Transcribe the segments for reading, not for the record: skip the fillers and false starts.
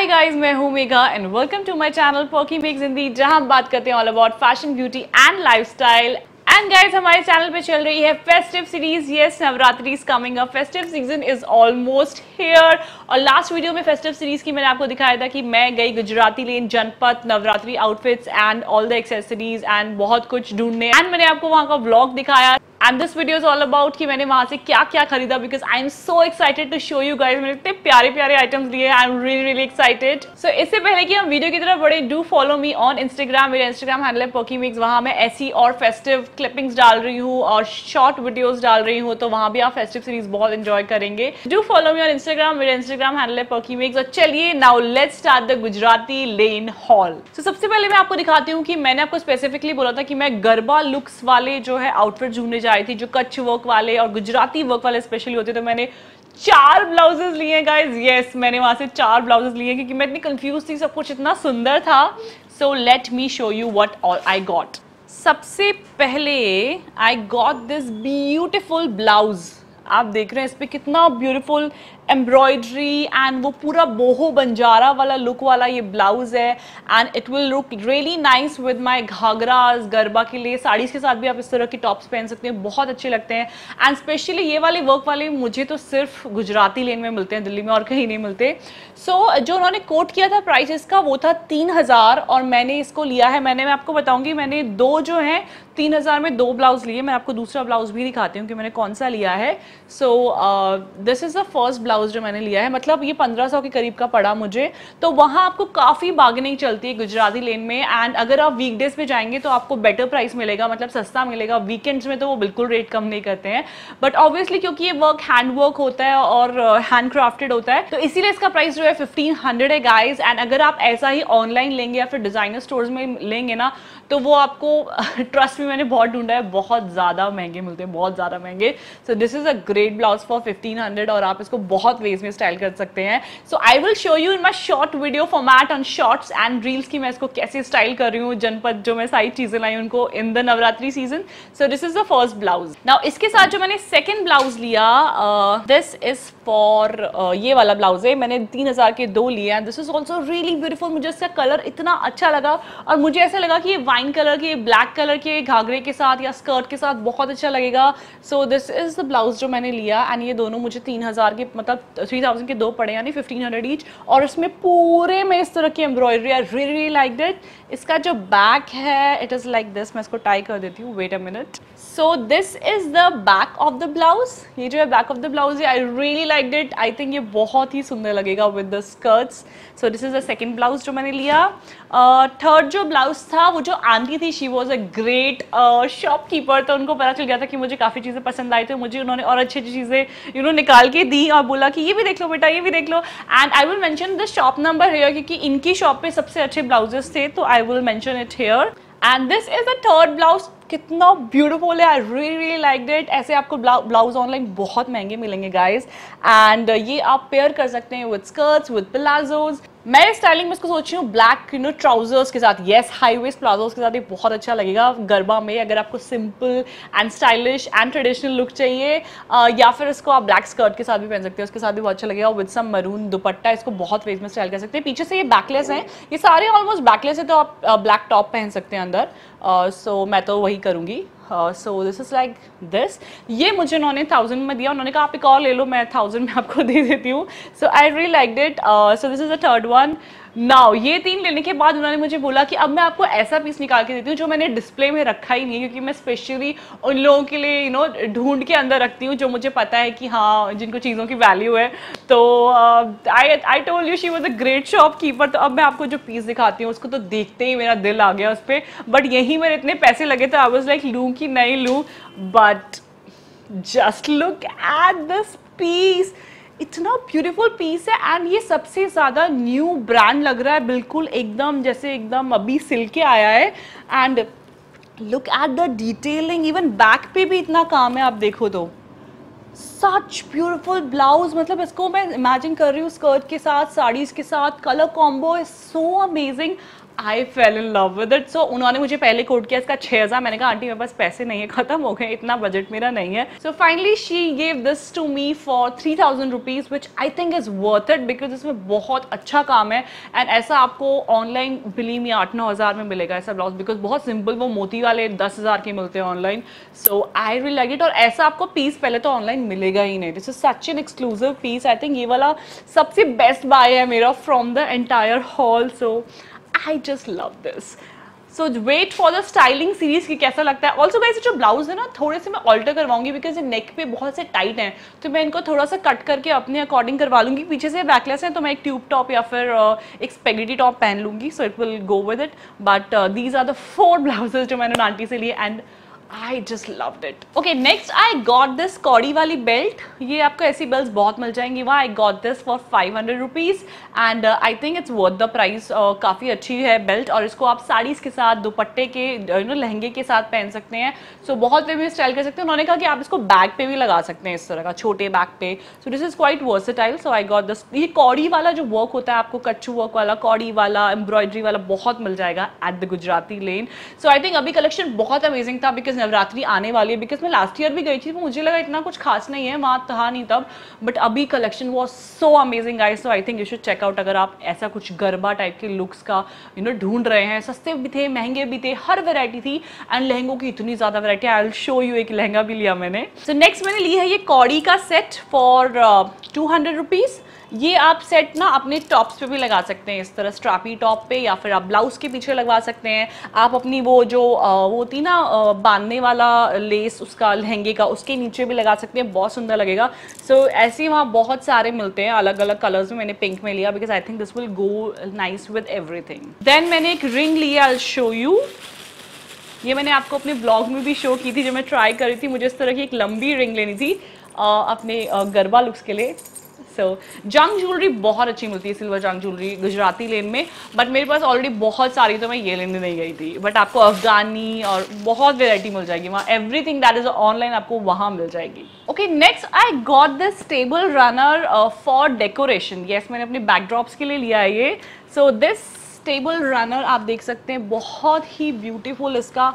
हाय guys, मैं हूं Megha and welcome to my channel Perky Makes Hindi, जहां हम बात करते हैं all about fashion, beauty and lifestyle. And guys, हमारे चैनल पे चल रही है festive series. Yes, Navratri is coming up, festive season is almost here. और लास्ट वीडियो में फेस्टिव सीरीज की मैंने आपको दिखाया था कि मैं गई गुजराती लेन जनपद Navratri outfits and all the accessories and बहुत कुछ ढूंढने, एंड मैंने आपको वहां का व्लॉग दिखाया। And this video is all about कि मैंने वहां से क्या क्या खरीदा, because I am so excited to show you guys. मैंने इतने प्यारे प्यारे आइटम्स लिए, I am really really excited. So इससे पहले कि हम वीडियो की तरफ बढ़े, do follow me on Instagram. मेरा इंस्टाग्राम हैंडल है पर्की मिक्स, वहां मैं ऐसी और फेस्टिव क्लिपिंग्स डाल रही हूँ और शॉर्ट वीडियोस डाल रही हूँ, तो वहां भी आप फेस्टिव सीरीज बहुत एंजॉय करेंगे। Do follow me on Instagram, मेरा इंस्टाग्राम हैंडल है पर्की मिक्स। और चलिए now let's start the Gujarati lane hall. तो सबसे पहले मैं आपको दिखाती हूँ कि मैंने आपको स्पेसिफिकली बोला था कि मैं गरबा लुक्स वाले जो है आउटफिट ढूंढने जा रही थी, जो कच्छ वर्क वाले और गुजराती वर्क वाले स्पेशली होते। तो मैंने 4 ब्लाउजेस लिए गाइज। यस, मैंने वहां से 4 ब्लाउजेस लिए क्योंकि मैं इतनी कंफ्यूज थी, सब कुछ इतना सुंदर था। सो let me show you what all I got. सबसे पहले I got this beautiful blouse. आप देख रहे हैं इस पे कितना ब्यूटीफुल एम्ब्रॉयडरी एंड वो पूरा बोहो बंजारा वाला लुक वाला ये ब्लाउज है। And it will look really nice with my ghagras. Garba के लिए साड़ीज के साथ भी आप इस तरह की टॉप्स पहन सकते हैं, बहुत अच्छे लगते हैं। एंड स्पेशली ये वाले वर्क वाले मुझे तो सिर्फ गुजराती लेन में मिलते हैं, दिल्ली में और कहीं नहीं मिलते। सो जो उन्होंने कोट किया था प्राइस इसका, वो था 3000 और मैंने इसको लिया है। मैं आपको बताऊंगी, मैंने 2 जो है 3000 में 2 ब्लाउज लिए। मैं आपको दूसरा ब्लाउज भी दिखाती हूँ कि मैंने कौन सा लिया है। सो this is the first blouse जो मैंने लिया है, मतलब ये 1500 के करीब का पड़ा मुझे। तो वहाँ आपको काफ़ी बार्गेनिंग चलती है गुजराती लेन में। एंड अगर आप वीकडेज पे जाएंगे तो आपको बेटर प्राइस मिलेगा, मतलब सस्ता मिलेगा। वीकेंड्स में तो वो बिल्कुल रेट कम नहीं करते हैं, बट ऑब्वियसली क्योंकि ये वर्क हैंड वर्क होता है और हैंड क्राफ्टेड होता है, तो इसीलिए इसका प्राइस जो है 1500 है गाइज। एंड अगर आप ऐसा ही ऑनलाइन लेंगे या फिर डिजाइनर स्टोर्स में लेंगे ना, तो वो आपको ट्रस्ट में मैंने बहुत ढूंढा है, बहुत ज़्यादा महंगे मिलते हैं, बहुत ज़्यादा महंगे। सो this is a great blouse for 1500 और आप इसको बहुत वेज में स्टाइल कर सकते हैं। So I will show you in my short video format on shorts and reels की मैं इसको कैसे स्टाइल कर रही हूँ। जनपद जो मैं सारी चीज़ें लाई उनको in the Navratri season. So this is the first blouse. Now इसके साथ जो मैंने सेकेंड ब्लाउज लिया, दिस इज फॉर ये वाला ब्लाउज है। मैंने 3000 के 2 लिए हैं। This is also really beautiful. मुझे इसका कलर इतना अच्छा लगा और मुझे ऐसा लगा कि ये वाइन कलर के, ब्लैक कलर के घाघरे के साथ या स्कर्ट के साथ बहुत अच्छा लगेगा। सो दिस इज द ब्लाउज जो मैंने लिया। एंड ये दोनों मुझे 3000 के, मतलब 3000 के 2 पड़े, यानी 1500 ईच। और इसमें पूरे में इस तरह की embroidery, I really like it. इसका जो बैक है इट इज लाइक दिस। मैं इसको टाई कर देती हूँ, wait a minute. So this is the back of the blouse. ये जो है बैक ऑफ द ब्लाउज है, I really like it. I think ये बहुत ही सुंदर लगेगा with the skirts. So this is the second blouse जो मैंने लिया। थर्ड जो ब्लाउज था, वो जो आंटी थी, she was a great shopkeeper. तो उनको पता चल गया था कि मुझे काफ़ी चीज़ें पसंद आई, तो मुझे उन्होंने और अच्छी अच्छी चीज़ें निकाल के दी और बोला कि ये भी देख लो बेटा, ये भी देख लो। And I will mention the shop number here, क्योंकि इनकी शॉप पे सबसे अच्छे ब्लाउजेस थे, तो I will mention it here. And this is the third blouse. कितना ब्यूटीफुल है, I really really like it. ऐसे आपको ब्लाउज ऑनलाइन बहुत महंगे मिलेंगे गाइज। एंड ये आप पेयर कर सकते हैं विद स्कर्ट्स, विद प्लाजोज। मैं स्टाइलिंग में इसको सोच रही हूँ ब्लैक ट्राउजर्स के साथ। येस, हाई वेस्ट प्लाजोज के साथ ये बहुत अच्छा लगेगा गरबा में। अगर आपको simple and stylish and traditional look चाहिए, या फिर इसको आप ब्लैक स्कर्ट के साथ भी पहन सकते हैं, उसके साथ भी बहुत अच्छा लगेगा विद सम मरून दुपट्टा। इसको बहुत वेज में स्टाइल कर सकते हैं। पीछे से ये बैकलेस हैं, ये सारे ऑलमोस्ट बैकलेस है, तो आप ब्लैक टॉप पहन सकते हैं अंदर। सो मैं तो वही करूँगी। सो दिस इज लाइक दिस। ये मुझे उन्होंने 1000 में दिया। उन्होंने कहा आप एक और ले लो, मैं 1000 में आपको दे देती हूँ। So I really like it. So this is the third one. Now ये 3 लेने के बाद उन्होंने मुझे बोला कि अब मैं आपको ऐसा पीस निकाल के देती हूँ जो मैंने डिस्प्ले में रखा ही नहीं है, क्योंकि मैं स्पेशली उन लोगों के लिए ढूंढ के अंदर रखती हूँ जो मुझे पता है कि हाँ, जिनको चीज़ों की वैल्यू है। तो I told you she was a great shopkeeper. तो अब मैं आपको जो पीस दिखाती हूँ उसको तो देखते ही मेरा दिल आ गया उस पर। बट यही मेरे इतने पैसे लगे, तो आई वॉज लाइक लूँ कि नहीं लूँ। But just look at this piece, इतना ब्यूटीफुल पीस है। एंड ये सबसे ज़्यादा न्यू ब्रांड लग रहा है, बिल्कुल एकदम जैसे एकदम अभी सिल के आया है। And look at the detailing, even back पे भी इतना काम है, आप देखो तो सच ब्यूटिफुल ब्लाउज, मतलब इसको मैं इमेजिन कर रही हूँ स्कर्ट के साथ, साड़ीज़ के साथ, colour combo is so amazing. I fell in love with it. So उन्होंने मुझे पहले कोट किया इसका 6000, मैंने कहा आंटी मेरे पास पैसे नहीं है, खत्म हो गए, इतना बजट मेरा नहीं है। So finally she gave this to me for 3000 rupees which I think is worth it, because इसमें बहुत अच्छा काम है। एंड ऐसा आपको ऑनलाइन बिलीव में 8-9 हज़ार में मिलेगा ऐसा ब्लाउज, बिकॉज बहुत सिंपल, वो मोती वाले 10,000 के मिलते हैं online. So I really like it. और ऐसा आपको पीस पहले तो ऑनलाइन मिलेगा ही नहीं, this is such an exclusive piece. I think ये वाला सबसे बेस्ट बाय है मेरा फ्रॉम द एंटायर हॉल। सो I just love this. So wait for the styling series कि कैसा लगता है। Also guys, जो ब्लाउज है ना थोड़े से मैं ऑल्टर करवाऊंगी, बिकॉज ये नेक पे बहुत से टाइट हैं, तो मैं इनको थोड़ा सा कट करके अपने अकॉर्डिंग करवा लूंगी। पीछे से बैकलेस है तो मैं एक ट्यूब टॉप या फिर एक स्पेगेटी टॉप पहन लूंगी, so it will go with it. But these are the 4 blouses जो मैंने आंटी से लिए and I just loved it. Okay, next I got this कौड़ी वाली बेल्ट। ये आपको ऐसी बेल्ट बहुत मिल जाएंगी वहाँ। I got this for 500 rupees and I think it's worth the price. काफ़ी अच्छी है बेल्ट, और इसको आप साड़ीज़ के साथ, दुपट्टे के, लहंगे के साथ पहन सकते हैं। सो बहुत वे भी स्टाइल कर सकते हैं। उन्होंने कहा कि आप इसको बैग पे भी लगा सकते हैं, इस तरह का छोटे बैग पे। सो this is quite versatile. So I got this. ये कौड़ी वाला जो वर्क होता है आपको, कच्चू वर्क वाला, कौड़ी वाला, एम्ब्रॉयडरी वाला बहुत मिल जाएगा at the Gujarati lane. So I think अभी कलेक्शन बहुत अमेजिंग था, बिकॉज नवरात्रि आने वाली है। बिकॉज मैं लास्ट ईयर भी गई थी तो मुझे लगा इतना कुछ खास नहीं है, वहाँ था नहीं तब, बट अभी collection was so amazing guys. So I think you should check out अगर आप ऐसा कुछ गरबा टाइप के लुक्स का ढूंढ रहे हैं। सस्ते भी थे, महंगे भी थे, हर वेरायटी थी। एंड लहंगों की इतनी ज़्यादा variety, I will show you. एक लहंगा भी लिया मैंने। सो नेक्स्ट मैंने ली है ये कौड़ी का सेट फॉर 200 रुपीज़। ये आप सेट ना अपने टॉप्स पे भी लगा सकते हैं, इस तरह स्ट्रैपी टॉप पे, या फिर आप ब्लाउज के पीछे लगवा सकते हैं। आप अपनी वो जो वो होती ना बांधने वाला लेस उसका लहंगे का, उसके नीचे भी लगा सकते हैं, बहुत सुंदर लगेगा। सो ऐसे वहाँ बहुत सारे मिलते हैं अलग अलग कलर्स में। मैंने पिंक में लिया because I think this will go nice with everything. Then मैंने एक रिंग लिया, आई विल शो यू। ये मैंने आपको अपने ब्लॉग में भी शो की थी जब मैं ट्राई कर रही थी। मुझे इस तरह की एक लंबी रिंग लेनी थी अपने गरबा लुक्स के लिए। सो जंग ज्वेलरी बहुत अच्छी मिलती है, सिल्वर जंग ज्वेलरी गुजराती लेन में, बट मेरे पास ऑलरेडी बहुत सारी, तो मैं ये लेने नहीं गई थी। बट आपको अफगानी और बहुत वेराइटी मिल जाएगी वहाँ। एवरीथिंग दैट इज ऑनलाइन आपको वहाँ मिल जाएगी। Okay, next I got this table runner for decoration. Yes, मैंने अपने बैकड्रॉप्स के लिए लिया है ये। सो दिस टेबल रनर आप देख सकते हैं, बहुत ही ब्यूटीफुल इसका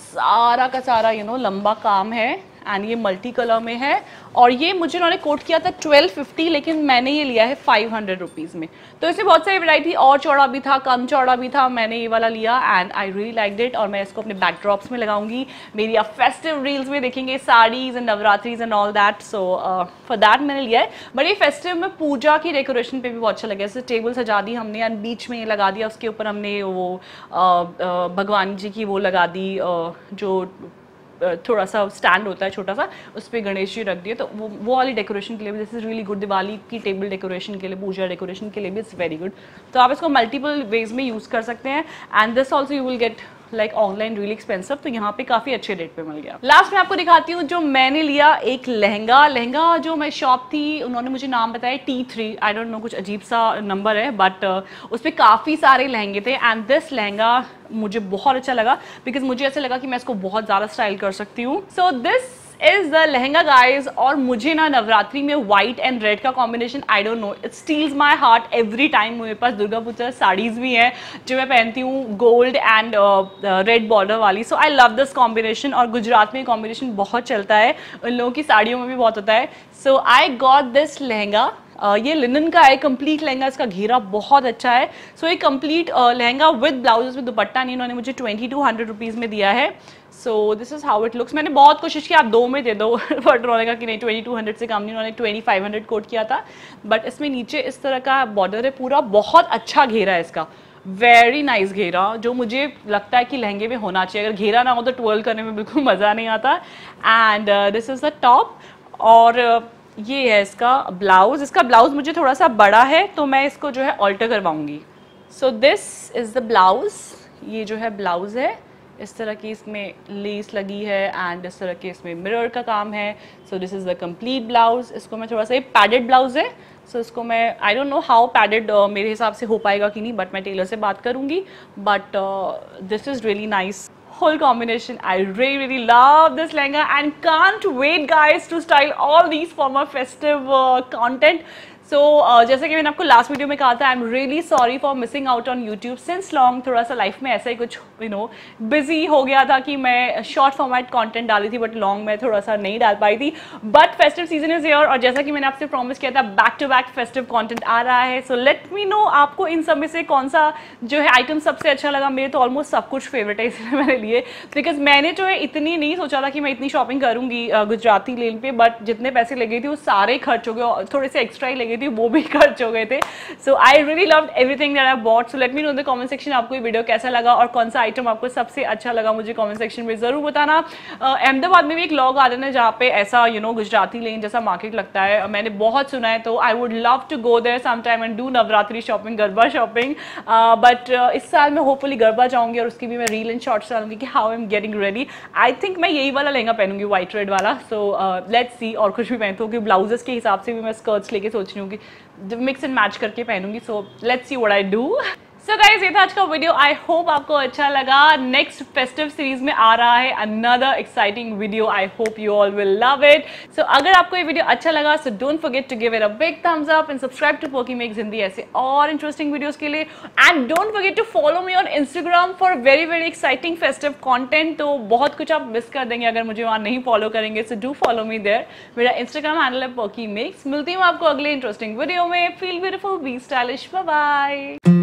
सारा का सारा लंबा काम है एंड ये मल्टी कलर में है। और ये मुझे उन्होंने कोट किया था 1250, लेकिन मैंने ये लिया है 500 रुपीज़ में। तो इसमें बहुत सारी वैरायटी, और चौड़ा भी था, कम चौड़ा भी था, मैंने ये वाला लिया and I really liked it. और मैं इसको अपने बैकड्रॉप्स में लगाऊंगी। मेरी आप फेस्टिव रील्स में देखेंगे, saris and Navratris and all that. So for that मैंने लिया है। बट ये फेस्टिव में पूजा की डेकोरेशन पे भी बहुत अच्छा लगा। जैसे टेबल सजा दी हमने एंड बीच में ये लगा दिया, उसके ऊपर हमने वो भगवान जी की वो लगा दी, जो थोड़ा सा स्टैंड होता है छोटा सा, उस पर गणेश जी रख दिए। तो वो वाली डेकोरेशन के लिए भी this is really good. Diwali की टेबल डेकोरेशन के लिए, पूजा डेकोरेशन के लिए भी इट्स वेरी गुड। तो आप इसको मल्टीपल वेज में यूज़ कर सकते हैं। And this also you will get like online really expensive, तो यहाँ पे काफ़ी अच्छे रेट पे मिल गया। लास्ट में आपको दिखाती हूँ जो मैंने लिया, एक लहंगा जो मैं शॉप थी, उन्होंने मुझे नाम बताया T3, आई डोंट नो, कुछ अजीब सा नंबर है, बट उस पर काफ़ी सारे लहंगे थे। एंड दिस लहंगा मुझे बहुत अच्छा लगा, बिकॉज मुझे ऐसा लगा कि मैं इसको बहुत ज़्यादा स्टाइल कर सकती हूँ। So this is the lehenga guys. और मुझे ना नवरात्रि में व्हाइट एंड रेड का combination, I don't know, it steals my heart every time. मेरे पास दुर्गा पूजा साड़ीज़ भी हैं जो मैं पहनती हूँ, गोल्ड एंड रेड बॉर्डर वाली। सो आई लव दिस कॉम्बिनेशन। और गुजरात में कॉम्बिनेशन बहुत चलता है, उन लोगों की साड़ियों में भी बहुत होता है। सो आई गॉट दिस लहंगा। ये लिनन का है, कंप्लीट लहंगा, इसका घेरा बहुत अच्छा है। सो ये complete lehenga with blouse with दुपट्टा नहीं, इन्होंने मुझे 2200 रुपीज़ में दिया है। सो this is how it looks. मैंने बहुत कोशिश की आप 2 में दे दो, बट उन्होंने कहा कि नहीं, 2200 से कम नहीं, उन्होंने 2500 कोट किया था। बट इसमें नीचे इस तरह का बॉर्डर है पूरा, बहुत अच्छा घेरा है इसका, वेरी नाइस घेरा, जो मुझे लगता है कि लहंगे में होना चाहिए। अगर घेरा ना हो तो ट्वेल करने में बिल्कुल मज़ा नहीं आता। And this is the top. और ये है इसका ब्लाउज। इसका ब्लाउज मुझे थोड़ा सा बड़ा है, तो मैं इसको जो है ऑल्टर करवाऊंगी। So this is the blouse. ये जो है ब्लाउज है, इस तरह की इसमें लेस लगी है एंड इस तरह के इसमें मिरर का काम है। सो this is the complete blouse. इसको मैं थोड़ा सा, ये पैडेड ब्लाउज है, सो इसको मैं, आई डोंट नो हाउ पैडेड मेरे हिसाब से हो पाएगा कि नहीं, बट मैं टेलर से बात करूँगी। But this is really nice. whole combination. I really love this lehenga and can't wait guys to style all these for my festive content. So जैसे कि मैंने आपको लास्ट वीडियो में कहा था, आई am really sorry for missing out on YouTube since long. थोड़ा सा life में ऐसा ही कुछ बिजी हो गया था कि मैं शॉर्ट फॉर्मेट कंटेंट डाली थी बट लॉन्ग में थोड़ा सा नहीं डाल पाई थी. But festive season is here और जैसा कि मैंने आपसे प्रॉमिस किया था, back to back festive content आ रहा है. सो लेट मी नो आपको इन सब में से कौन सा जो है आइटम सबसे अच्छा लगा. मेरे तो ऑलमोस्ट सब कुछ फेवरेट है इसलिए मैंने लिए, बिकॉज मैंने जो है इतनी नहीं सोचा था कि मैं इतनी शॉपिंग करूँगी गुजराती लेन पे, बट जितने पैसे लगे थे वो सारे खर्च हो गए. थोड़े से एक्स्ट्रा ही लगे थे वो भी खर्च हो गए थे. So I really loved everything that I bought. So let me know in the comment section आपको ये वीडियो कैसा लगा और कौन सा आइटम आपको सबसे अच्छा लगा. मुझे कमेंट सेक्शन में जरूर बताना. अहमदाबाद में भी एक लॉग आ रहा है जहाँ पे ऐसा गुजराती लेन जैसा मार्केट लगता है, मैंने बहुत सुना है. तो I would love to go there some time and do Navratri shopping, garba shopping. But इस साल मैं होपफुली गरबा जाऊंगी और उसकी भी मैं रील एंड शॉर्ट्स डालूंगी कि how I am getting ready. I think मैं यही वाला लहंगा पहनूंगी, व्हाइट रेड वाला. सो लेट्स सी. और कुछ भी पहनती हूँ कि ब्लाउजेस के हिसाब से भी मैं स्कर्ट्स लेके सोच रही हूँ कि मिक्स एंड मैच करके पहनूंगी. So let's see what I do. So guys ये था आज का वीडियो. आई होप आपको अच्छा लगा. नेक्स्ट फेस्टिव सीरीज में आ रहा है another exciting video. I hope you all will love it. So अगर आपको ये वीडियो अच्छा लगा so don't forget to give it a big thumbs up and subscribe to Pokee Makes Hindi ऐसे और इंटरेस्टिंग वीडियोस के लिए. And don't forget to follow me on Instagram for very very exciting festive content. तो बहुत कुछ आप miss कर देंगे अगर मुझे वहाँ नहीं फॉलो करेंगे. So do follow me there. मेरा इंस्टाग्राम हैंडल है पोकी मेक्स. मिलती हूँ आपको अगले इंटरेस्टिंग वीडियो में. Feel beautiful, be stylish. Bye bye.